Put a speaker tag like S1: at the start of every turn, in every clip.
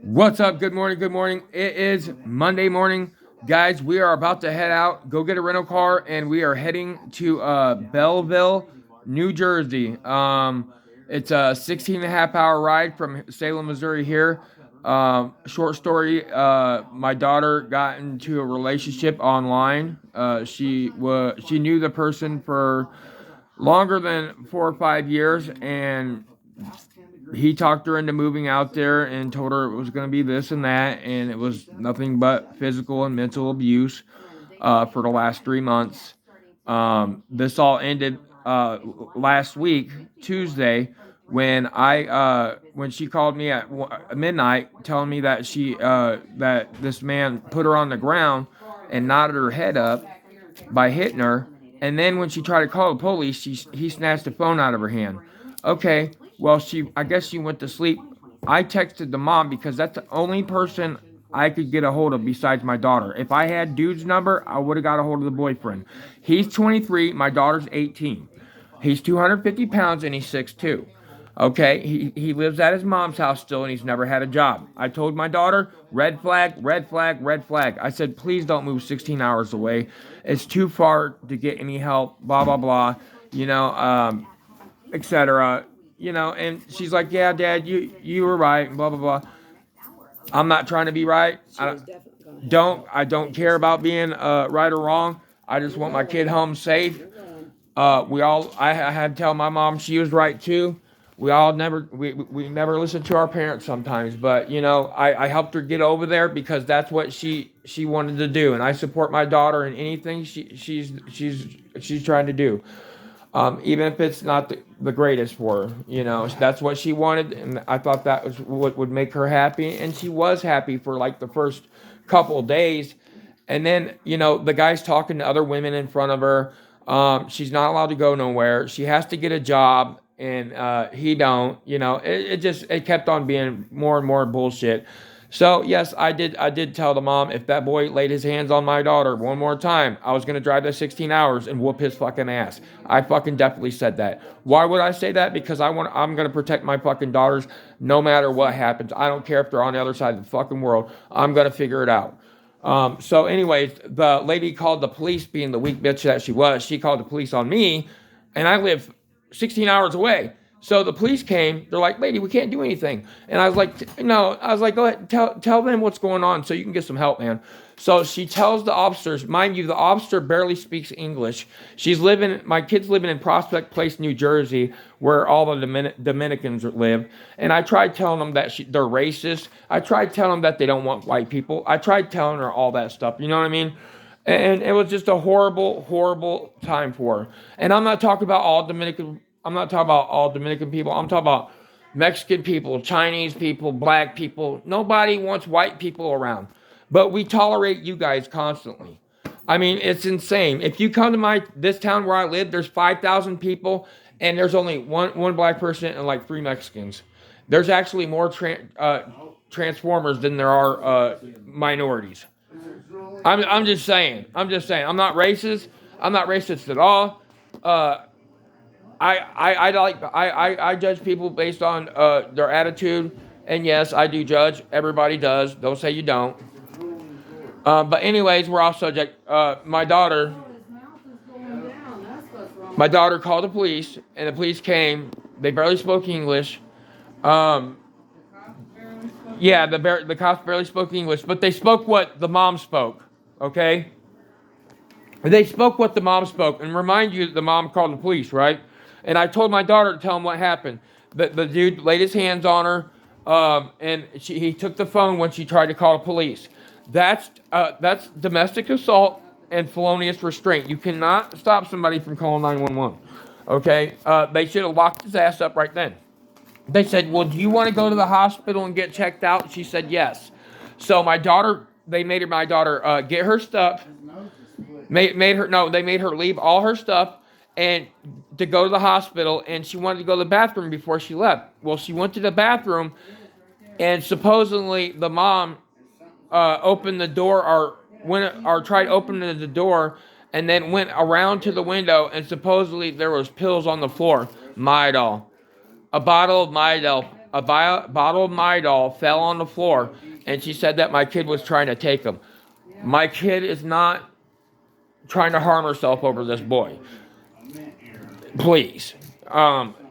S1: What's up? Good morning. Good morning. It is Monday morning. Guys, we are about to head out, go get a rental car, and we are heading to Belleville, New Jersey. It's a 16 and a half hour ride from Salem, Missouri here. Short story, my daughter got into a relationship online. She knew the person for longer than 4 or 5 years, and he talked her into moving out there and told her it was going to be this and that, and it was nothing but physical and mental abuse for the last 3 months. This all ended last week, Tuesday, when she called me at midnight, telling me that that this man put her on the ground and knotted her head up by hitting her. And then when she tried to call the police, he snatched the phone out of her hand. Okay, well, I guess she went to sleep. I texted the mom because that's the only person I could get a hold of besides my daughter. If I had dude's number, I would have got a hold of the boyfriend. He's 23, my daughter's 18. He's 250 pounds and he's 6'2". Okay, he lives at his mom's house still, and he's never had a job. I told my daughter, red flag, red flag, red flag. I said, please don't move 16 hours away. It's too far to get any help, blah, blah, blah, etc. And she's like, yeah, Dad, you were right, blah, blah, blah. I'm not trying to be right. I don't care about being right or wrong. I just want my kid home safe. I had to tell my mom she was right too. We never listen to our parents sometimes, but I helped her get over there because that's what she wanted to do, and I support my daughter in anything she's trying to do, even if it's not the greatest for her. That's what she wanted, and I thought that was what would make her happy, and she was happy for like the first couple of days, and then the guy's talking to other women in front of her. She's not allowed to go nowhere. She has to get a job, and he don't. It kept on being more and more bullshit. So yes, I did tell the mom if that boy laid his hands on my daughter one more time, I was gonna drive the 16 hours and whoop his fucking ass. I fucking definitely said that. Why would I say that? Because I'm gonna protect my fucking daughters no matter what happens. I don't care if they're on the other side of the fucking world. I'm gonna figure it out. So anyways, the lady called the police, being the weak bitch that she was. She called the police on me, and I live 16 hours away. So the police came. They're like, lady, we can't do anything. And I was like, no. I was like, go ahead, tell them what's going on so you can get some help, man. So she tells the officers, mind you, the officer barely speaks English. My kid's living in Prospect Place, New Jersey, where all the Dominicans live. And I tried telling them that they're racist. I tried telling them that they don't want white people. I tried telling her all that stuff. You know what I mean? And it was just a horrible, horrible time for her. And I'm not talking about all Dominican people. I'm talking about Mexican people, Chinese people, black people. Nobody wants white people around. But we tolerate you guys constantly. I mean, it's insane. If you come to this town where I live, there's 5,000 people, and there's only one black person and like 3 Mexicans. There's actually more Transformers than there are minorities. I'm just saying. I'm not racist. I'm not racist at all. I judge people based on their attitude, and yes, I do judge. Everybody does. Don't say you don't. But anyways, we're off subject. My daughter called the police, and the police came. They barely spoke English. Yeah, the cops barely spoke English, but they spoke what the mom spoke. Okay. They spoke what the mom spoke, and remind you, the mom called the police, right? And I told my daughter to tell him what happened. The dude laid his hands on her, and he took the phone when she tried to call the police. That's domestic assault and felonious restraint. You cannot stop somebody from calling 911. Okay? They should have locked his ass up right then. They said, well, do you want to go to the hospital and get checked out? She said yes. So they made my daughter get her stuff. They made her leave all her stuff and to go to the hospital, and she wanted to go to the bathroom before she left. Well, she went to the bathroom, and supposedly the mom opened the door or tried opening the door, and then went around to the window, and supposedly there was pills on the floor. Midol. A bottle of Midol a bottle of Midol fell on the floor, and she said that my kid was trying to take him. My kid is not trying to harm herself over this boy. Please.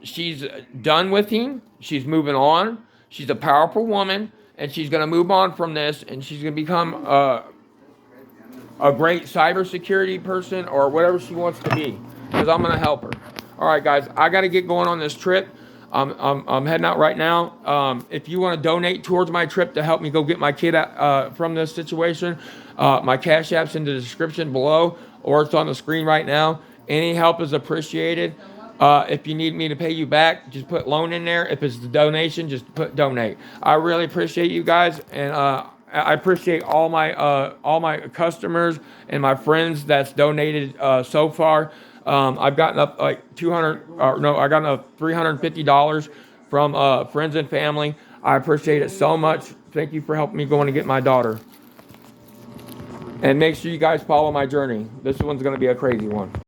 S1: She's done with him. She's moving on. She's a powerful woman, and she's going to move on from this, and she's going to become a great cybersecurity person or whatever she wants to be, because I'm going to help her. All right, guys, I got to get going on this trip. I'm heading out right now. If you want to donate towards my trip to help me go get my kid from this situation, my Cash App's in the description below, or it's on the screen right now. Any help is appreciated. If you need me to pay you back, just put loan in there. If it's the donation, just put donate. I really appreciate you guys, and I appreciate all my customers and my friends that's donated so far. I've gotten up like I got up $350 from friends and family. I appreciate it so much. Thank you for helping me going to get my daughter. And make sure you guys follow my journey. This one's going to be a crazy one.